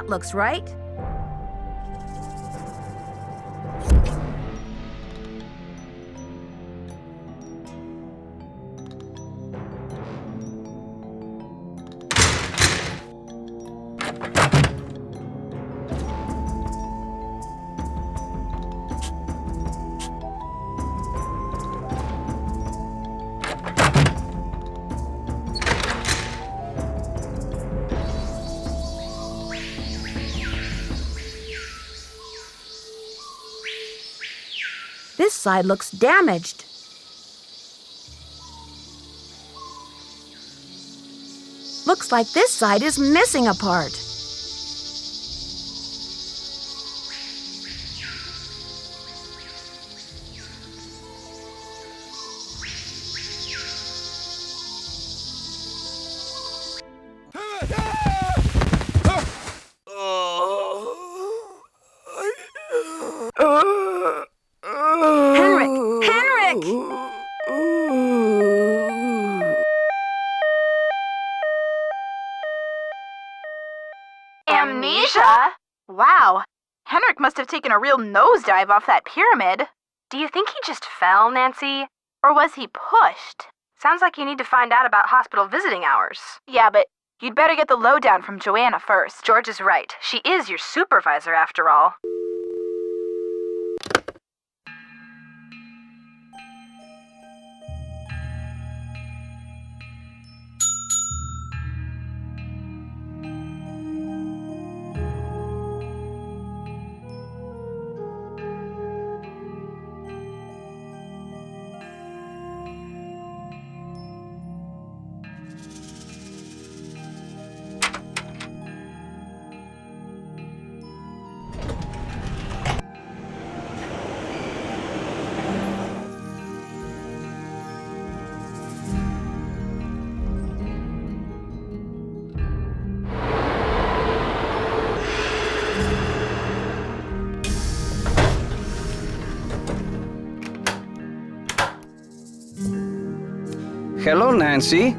That looks right. This side looks damaged. Looks like this side is missing a part. Amnesia? Wow. Henrik must have taken a real nosedive off that pyramid. Do you think he just fell, Nancy? Or was he pushed? Sounds like you need to find out about hospital visiting hours. Yeah, but you'd better get the lowdown from Joanna first. George is right. She is your supervisor, after all. Hello, Nancy.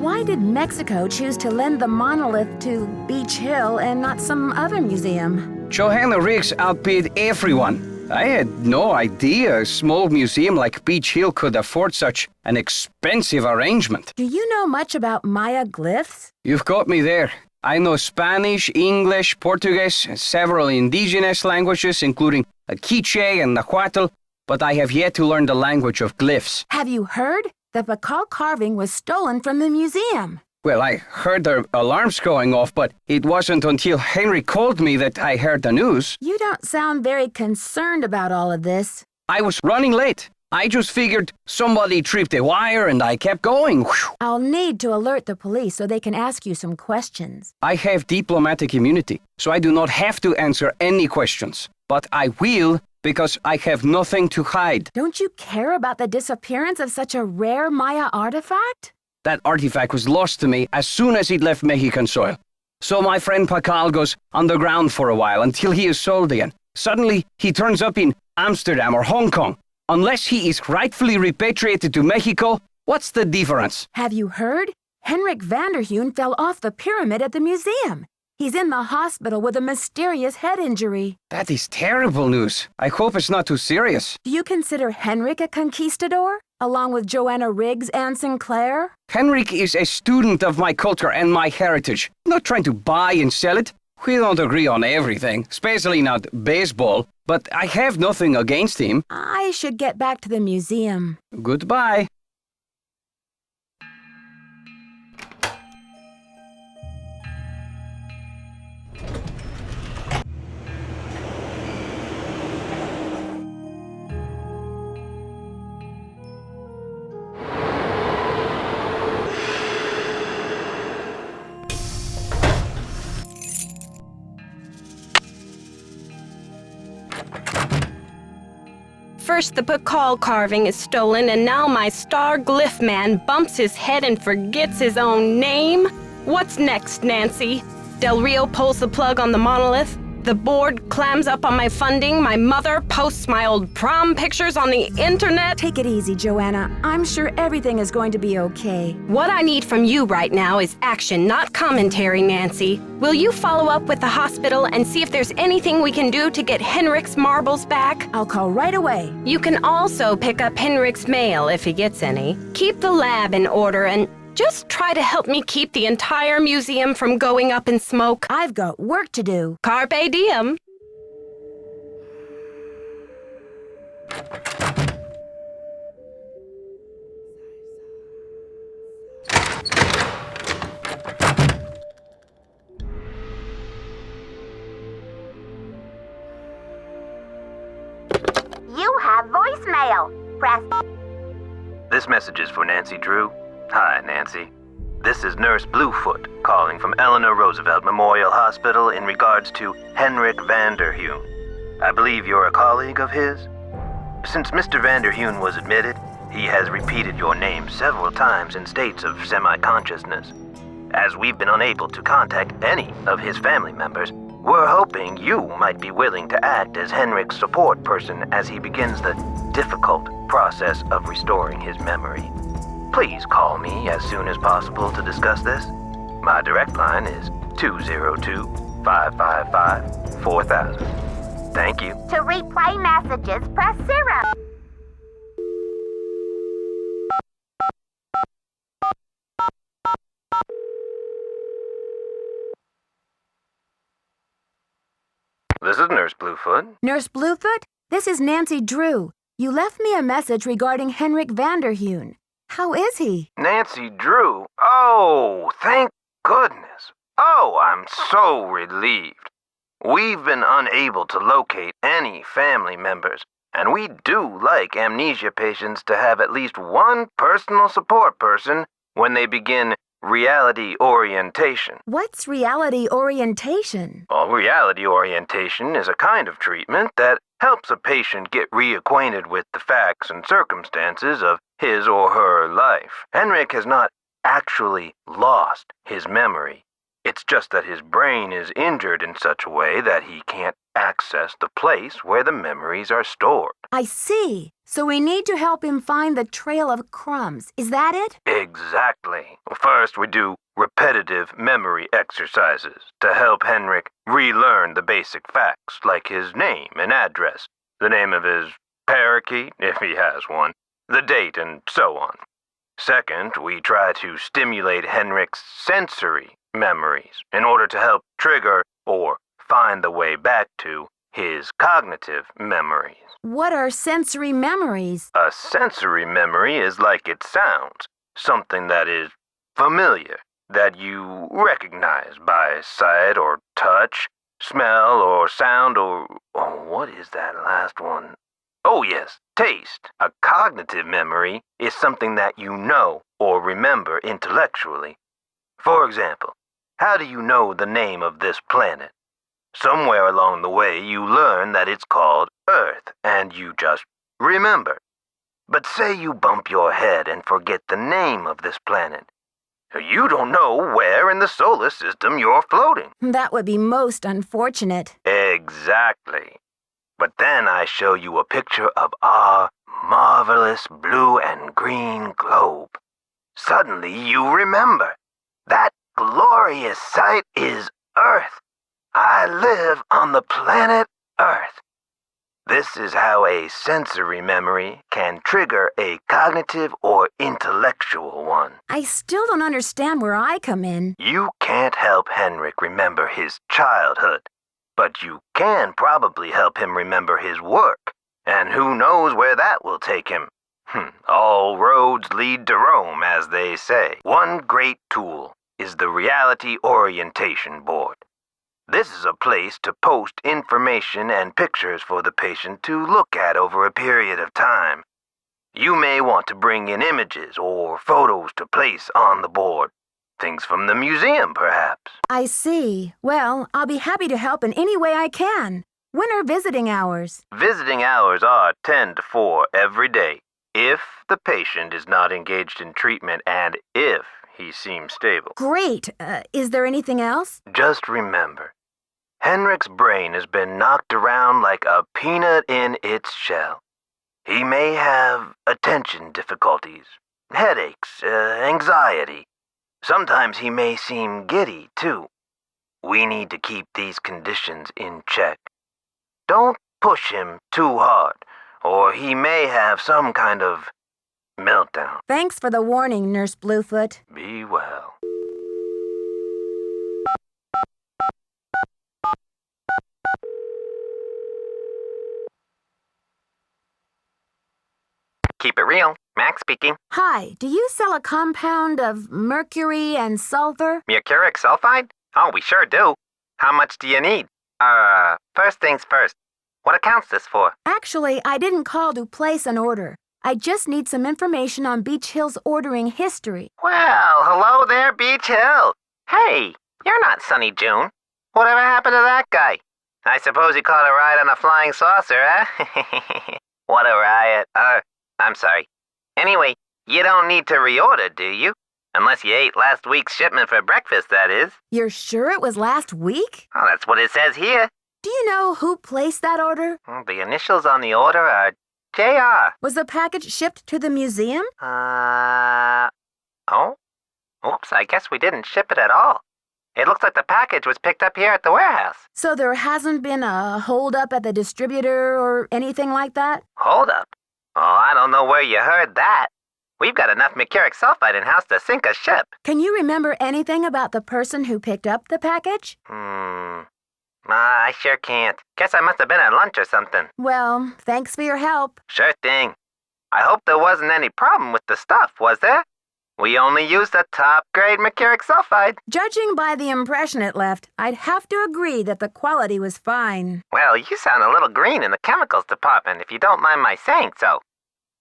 Why did Mexico choose to lend the monolith to Beech Hill and not some other museum? Joanna Riggs outbid everyone. I had no idea a small museum like Beech Hill could afford such an expensive arrangement. Do you know much about Maya glyphs? You've got me there. I know Spanish, English, Portuguese, and several indigenous languages, including Quiche and Nahuatl, but I have yet to learn the language of glyphs. Have you heard? The Bacal carving was stolen from the museum. Well, I heard the alarms going off, but it wasn't until Henrik called me that I heard the news. You don't sound very concerned about all of this. I was running late. I just figured somebody tripped a wire and I kept going. Whew. I'll need to alert the police so they can ask you some questions. I have diplomatic immunity, so I do not have to answer any questions. But I will, because I have nothing to hide. Don't you care about the disappearance of such a rare Maya artifact? That artifact was lost to me as soon as it left Mexican soil. So my friend Pacal goes underground for a while until he is sold again. Suddenly, he turns up in Amsterdam or Hong Kong. Unless he is rightfully repatriated to Mexico, what's the difference? Have you heard? Henrik Vanderheun fell off the pyramid at the museum. He's in the hospital with a mysterious head injury. That is terrible news. I hope it's not too serious. Do you consider Henrik a conquistador, along with Joanna Riggs and Sinclair? Henrik is a student of my culture and my heritage, not trying to buy and sell it. We don't agree on everything, especially not baseball, but I have nothing against him. I should get back to the museum. Goodbye. First the Pakal carving is stolen, and now my star glyph man bumps his head and forgets his own name? What's next, Nancy? Del Rio pulls the plug on the monolith? The board clams up on my funding, my mother posts my old prom pictures on the internet. Take it easy, Joanna. I'm sure everything is going to be okay. What I need from you right now is action, not commentary, Nancy. Will you follow up with the hospital and see if there's anything we can do to get Henrik's marbles back? I'll call right away. You can also pick up Henrik's mail if he gets any. Keep the lab in order and just try to help me keep the entire museum from going up in smoke. I've got work to do. Carpe diem. You have voicemail. Press. This message is for Nancy Drew. Hi, Nancy. This is Nurse Bluefoot calling from Eleanor Roosevelt Memorial Hospital in regards to Henrik Vanderheun. I believe you're a colleague of his? Since Mr. Vanderheun was admitted, he has repeated your name several times in states of semi-consciousness. As we've been unable to contact any of his family members, we're hoping you might be willing to act as Henrik's support person as he begins the difficult process of restoring his memory. Please call me as soon as possible to discuss this. My direct line is 202-555-4000. Thank you. To replay messages, press 0. This is Nurse Bluefoot. Nurse Bluefoot, this is Nancy Drew. You left me a message regarding Henrik Vanderheun. How is he? Nancy Drew? Oh, thank goodness. Oh, I'm so relieved. We've been unable to locate any family members, and we do like amnesia patients to have at least one personal support person when they begin reality orientation. What's reality orientation? Well, reality orientation is a kind of treatment that helps a patient get reacquainted with the facts and circumstances of his or her life. Henrik has not actually lost his memory. It's just that his brain is injured in such a way that he can't access the place where the memories are stored. I see. So we need to help him find the trail of crumbs. Is that it? Exactly. First, we do repetitive memory exercises to help Henrik relearn the basic facts like his name and address, the name of his parakeet, if he has one, the date, and so on. Second, we try to stimulate Henrik's sensory memories in order to help trigger or find the way back to his cognitive memories. What are sensory memories? A sensory memory is like it sounds, something that is familiar, that you recognize by sight or touch, smell or sound or what is that last one? Oh yes, taste. A cognitive memory is something that you know or remember intellectually. For example, how do you know the name of this planet? Somewhere along the way you learn that it's called Earth, and you just remember. But say you bump your head and forget the name of this planet. You don't know where in the solar system you're floating. That would be most unfortunate. Exactly. But then I show you a picture of our marvelous blue and green globe. Suddenly you remember. That glorious sight is Earth. I live on the planet Earth. This is how a sensory memory can trigger a cognitive or intellectual one. I still don't understand where I come in. You can't help Henrik remember his childhood, but you can probably help him remember his work, and who knows where that will take him. All roads lead to Rome, as they say. One great tool is the Reality Orientation Board. This is a place to post information and pictures for the patient to look at over a period of time. You may want to bring in images or photos to place on the board. Things from the museum, perhaps. I see. Well, I'll be happy to help in any way I can. When are visiting hours? Visiting hours are 10 to 4 every day, if the patient is not engaged in treatment and if he seems stable. Great. Is there anything else? Just remember, Henrik's brain has been knocked around like a peanut in its shell. He may have attention difficulties, headaches, anxiety. Sometimes he may seem giddy, too. We need to keep these conditions in check. Don't push him too hard, or he may have some kind of meltdown. Thanks for the warning, Nurse Bluefoot. Be well. Keep it real. Max speaking. Hi, do you sell a compound of mercury and sulfur? Mercuric sulfide? Oh, we sure do. How much do you need? First things first. What account's this for? Actually, I didn't call to place an order. I just need some information on Beech Hill's ordering history. Well, hello there, Beech Hill. Hey, you're not Sunny June. Whatever happened to that guy? I suppose he caught a ride on a flying saucer, huh? What a riot. I'm sorry. Anyway, you don't need to reorder, do you? Unless you ate last week's shipment for breakfast, that is. You're sure it was last week? Oh, that's what it says here. Do you know who placed that order? The initials on the order are J.R. Was the package shipped to the museum? Oh? Oops, I guess we didn't ship it at all. It looks like the package was picked up here at the warehouse. So there hasn't been a hold-up at the distributor or anything like that? Hold up? Oh, I don't know where you heard that. We've got enough mercuric sulfide in-house to sink a ship. Can you remember anything about the person who picked up the package? I sure can't. Guess I must have been at lunch or something. Well, thanks for your help. Sure thing. I hope there wasn't any problem with the stuff, was there? We only used the top-grade mercuric sulfide. Judging by the impression it left, I'd have to agree that the quality was fine. Well, you sound a little green in the chemicals department, if you don't mind my saying so.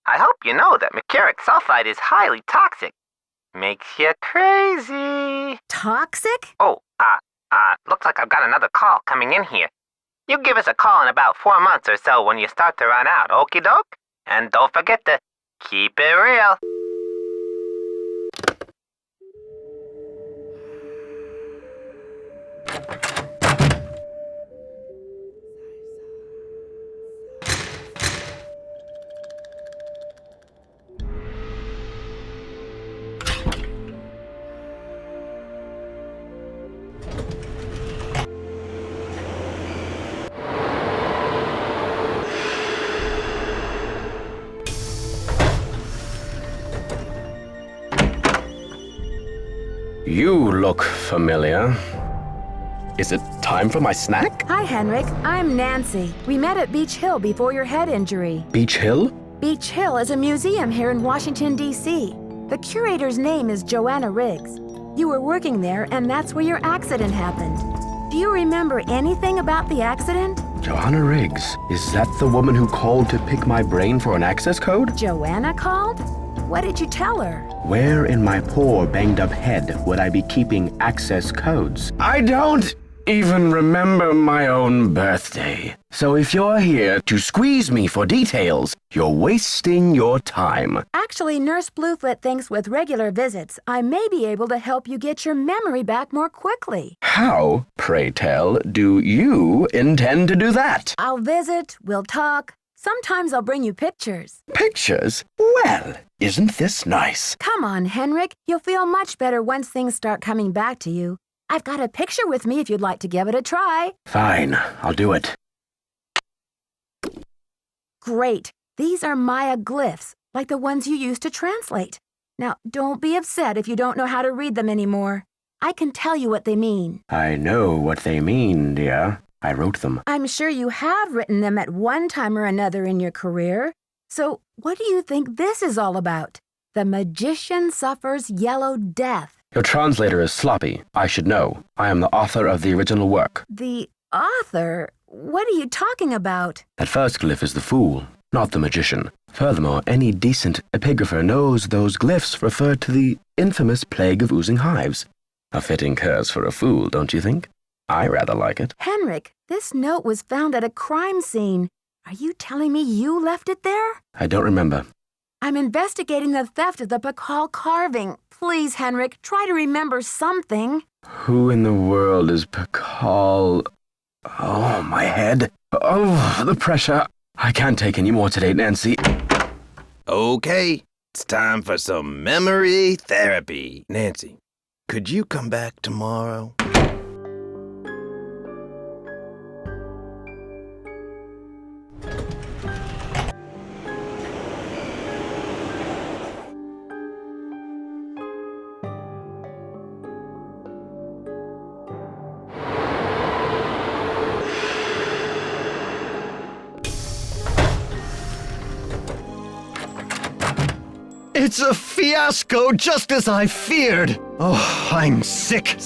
I hope you know that mercuric sulfide is highly toxic. Makes you crazy. Toxic? Oh, looks like I've got another call coming in here. You give us a call in about 4 months or so when you start to run out, okie doke? And don't forget to keep it real. You look familiar. Is it time for my snack? Hi, Henrik. I'm Nancy. We met at Beech Hill before your head injury. Beech Hill? Beech Hill is a museum here in Washington, D.C. The curator's name is Joanna Riggs. You were working there, and that's where your accident happened. Do you remember anything about the accident? Joanna Riggs. Is that the woman who called to pick my brain for an access code? Joanna called? What did you tell her? Where in my poor banged-up head would I be keeping access codes? I don't even remember my own birthday. So if you're here to squeeze me for details, you're wasting your time. Actually, Nurse Bluefoot thinks with regular visits, I may be able to help you get your memory back more quickly. How, pray tell, do you intend to do that? I'll visit, we'll talk. Sometimes I'll bring you pictures. Pictures? Well, isn't this nice? Come on, Henrik. You'll feel much better once things start coming back to you. I've got a picture with me if you'd like to give it a try. Fine, I'll do it. Great. These are Maya glyphs, like the ones you used to translate. Now, don't be upset if you don't know how to read them anymore. I can tell you what they mean. I know what they mean, dear. I wrote them. I'm sure you have written them at one time or another in your career. So, what do you think this is all about? The magician suffers yellow death. Your translator is sloppy. I should know. I am the author of the original work. The author? What are you talking about? That first glyph is the fool, not the magician. Furthermore, any decent epigrapher knows those glyphs refer to the infamous plague of oozing hives. A fitting curse for a fool, don't you think? I rather like it. Henrik, this note was found at a crime scene. Are you telling me you left it there? I don't remember. I'm investigating the theft of the Pakal carving. Please, Henrik, try to remember something. Who in the world is Pakal? Oh, my head. Oh, the pressure. I can't take any more today, Nancy. Okay, it's time for some memory therapy. Nancy, could you come back tomorrow? It's a fiasco, just as I feared. Oh, I'm sick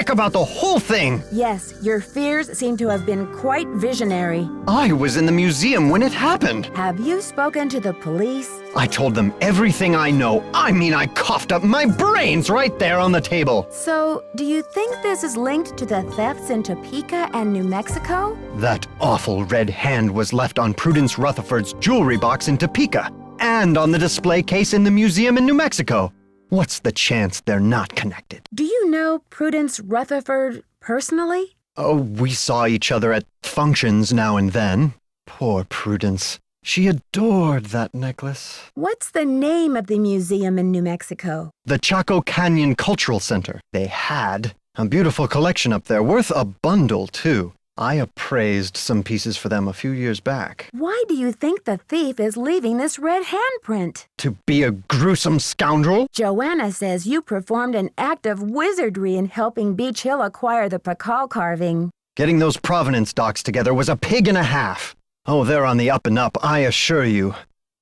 about the whole thing. Yes, your fears seem to have been quite visionary. I was in the museum when it happened. Have you spoken to the police? I told them everything I know. I mean, I coughed up my brains right there on the table. So, do you think this is linked to the thefts in Topeka and New Mexico? That awful red hand was left on Prudence Rutherford's jewelry box in Topeka, and on the display case in the museum in New Mexico. What's the chance they're not connected? Do you know Prudence Rutherford personally? Oh, we saw each other at functions now and then. Poor Prudence. She adored that necklace. What's the name of the museum in New Mexico? The Chaco Canyon Cultural Center. They had a beautiful collection up there, worth a bundle, too. I appraised some pieces for them a few years back. Why do you think the thief is leaving this red handprint? To be a gruesome scoundrel? Joanna says you performed an act of wizardry in helping Beech Hill acquire the Pakal carving. Getting those provenance docs together was a pig and a half. Oh, they're on the up and up, I assure you.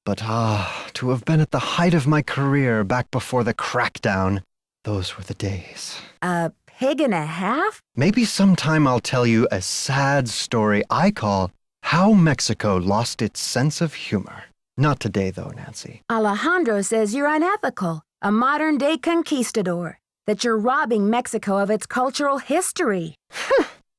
But to have been at the height of my career back before the crackdown, those were the days. A pig and a half? Maybe sometime I'll tell you a sad story I call How Mexico Lost Its Sense of Humor. Not today, though, Nancy. Alejandro says you're unethical, a modern-day conquistador, that you're robbing Mexico of its cultural history.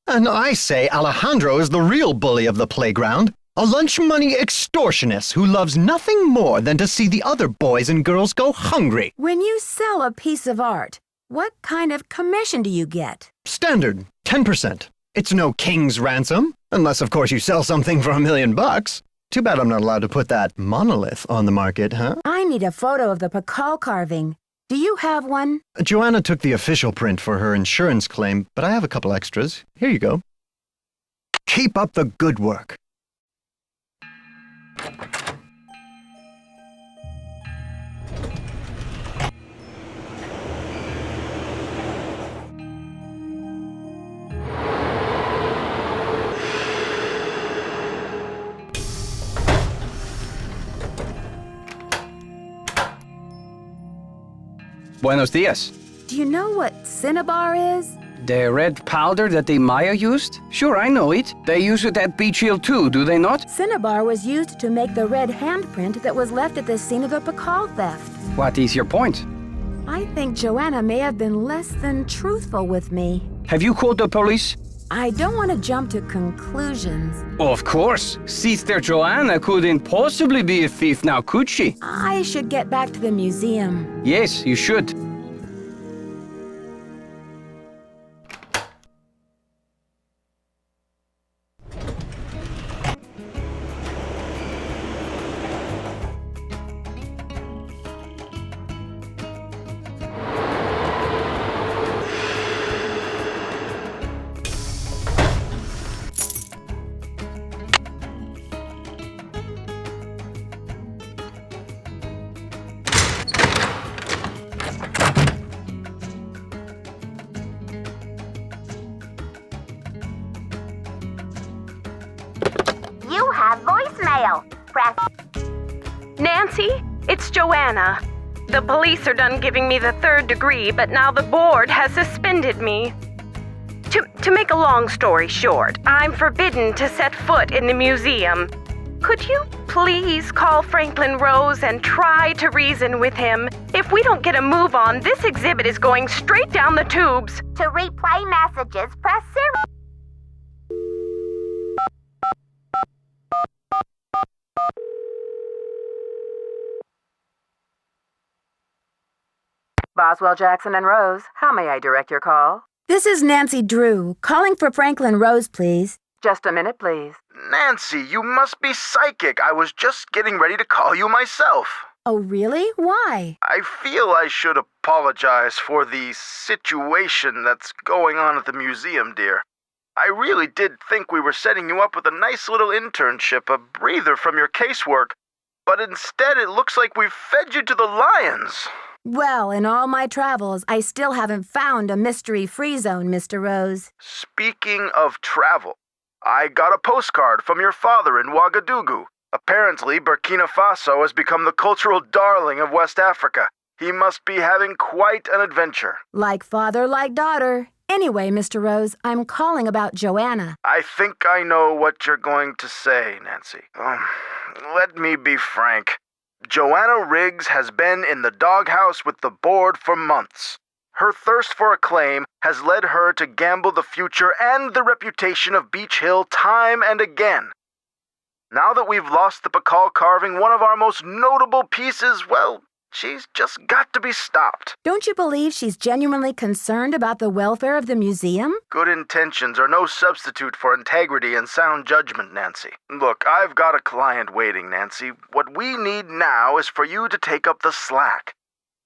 And I say Alejandro is the real bully of the playground, a lunch money extortionist who loves nothing more than to see the other boys and girls go hungry. When you sell a piece of art, what kind of commission do you get? Standard, 10%. It's no king's ransom, unless of course you sell something for $1 million. Too bad I'm not allowed to put that monolith on the market, huh? I need a photo of the Pakal carving. Do you have one? Joanna took the official print for her insurance claim, but I have a couple extras. Here you go. Keep up the good work. Buenos dias. Do you know what cinnabar is? The red powder that the Maya used? Sure, I know it. They use it at Beech Hill too, do they not? Cinnabar was used to make the red handprint that was left at the scene of the Pakal theft. What is your point? I think Joanna may have been less than truthful with me. Have you called the police? I don't want to jump to conclusions. Of course. Sister Joanna couldn't possibly be a thief now, could she? I should get back to the museum. Yes, you should. You have voicemail. Press. Nancy, it's Joanna. The police are done giving me the 3rd degree, but now the board has suspended me. To make a long story short, I'm forbidden to set foot in the museum. Could you please call Franklin Rose and try to reason with him? If we don't get a move on, this exhibit is going straight down the tubes. To replay messages, press 0. Boswell, Jackson, and Rose, how may I direct your call? This is Nancy Drew, calling for Franklin Rose, please. Just a minute, please. Nancy, you must be psychic. I was just getting ready to call you myself. Oh, really? Why? I feel I should apologize for the situation that's going on at the museum, dear. I really did think we were setting you up with a nice little internship, a breather from your casework, but instead it looks like we've fed you to the lions. Well, in all my travels, I still haven't found a mystery-free zone, Mr. Rose. Speaking of travel, I got a postcard from your father in Ouagadougou. Apparently, Burkina Faso has become the cultural darling of West Africa. He must be having quite an adventure. Like father, like daughter. Anyway, Mr. Rose, I'm calling about Joanna. I think I know what you're going to say, Nancy. Let me be frank. Joanna Riggs has been in the doghouse with the board for months. Her thirst for acclaim has led her to gamble the future and the reputation of Beech Hill time and again. Now that we've lost the Pakal carving, one of our most notable pieces, well, she's just got to be stopped. Don't you believe she's genuinely concerned about the welfare of the museum? Good intentions are no substitute for integrity and sound judgment, Nancy. Look, I've got a client waiting, Nancy. What we need now is for you to take up the slack.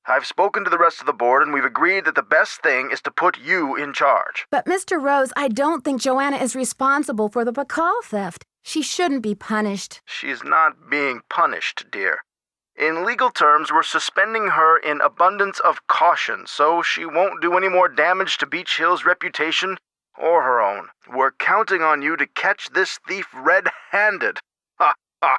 I've spoken to the rest of the board, and we've agreed that the best thing is to put you in charge. But, Mr. Rose, I don't think Joanna is responsible for the Pakal theft. She shouldn't be punished. She's not being punished, dear. In legal terms, we're suspending her in abundance of caution, so she won't do any more damage to Beech Hill's reputation or her own. We're counting on you to catch this thief red-handed. Ha ha!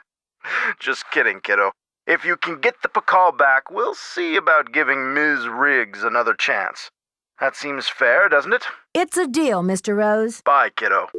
Just kidding, kiddo. If you can get the Pakal back, we'll see about giving Ms. Riggs another chance. That seems fair, doesn't it? It's a deal, Mr. Rose. Bye, kiddo.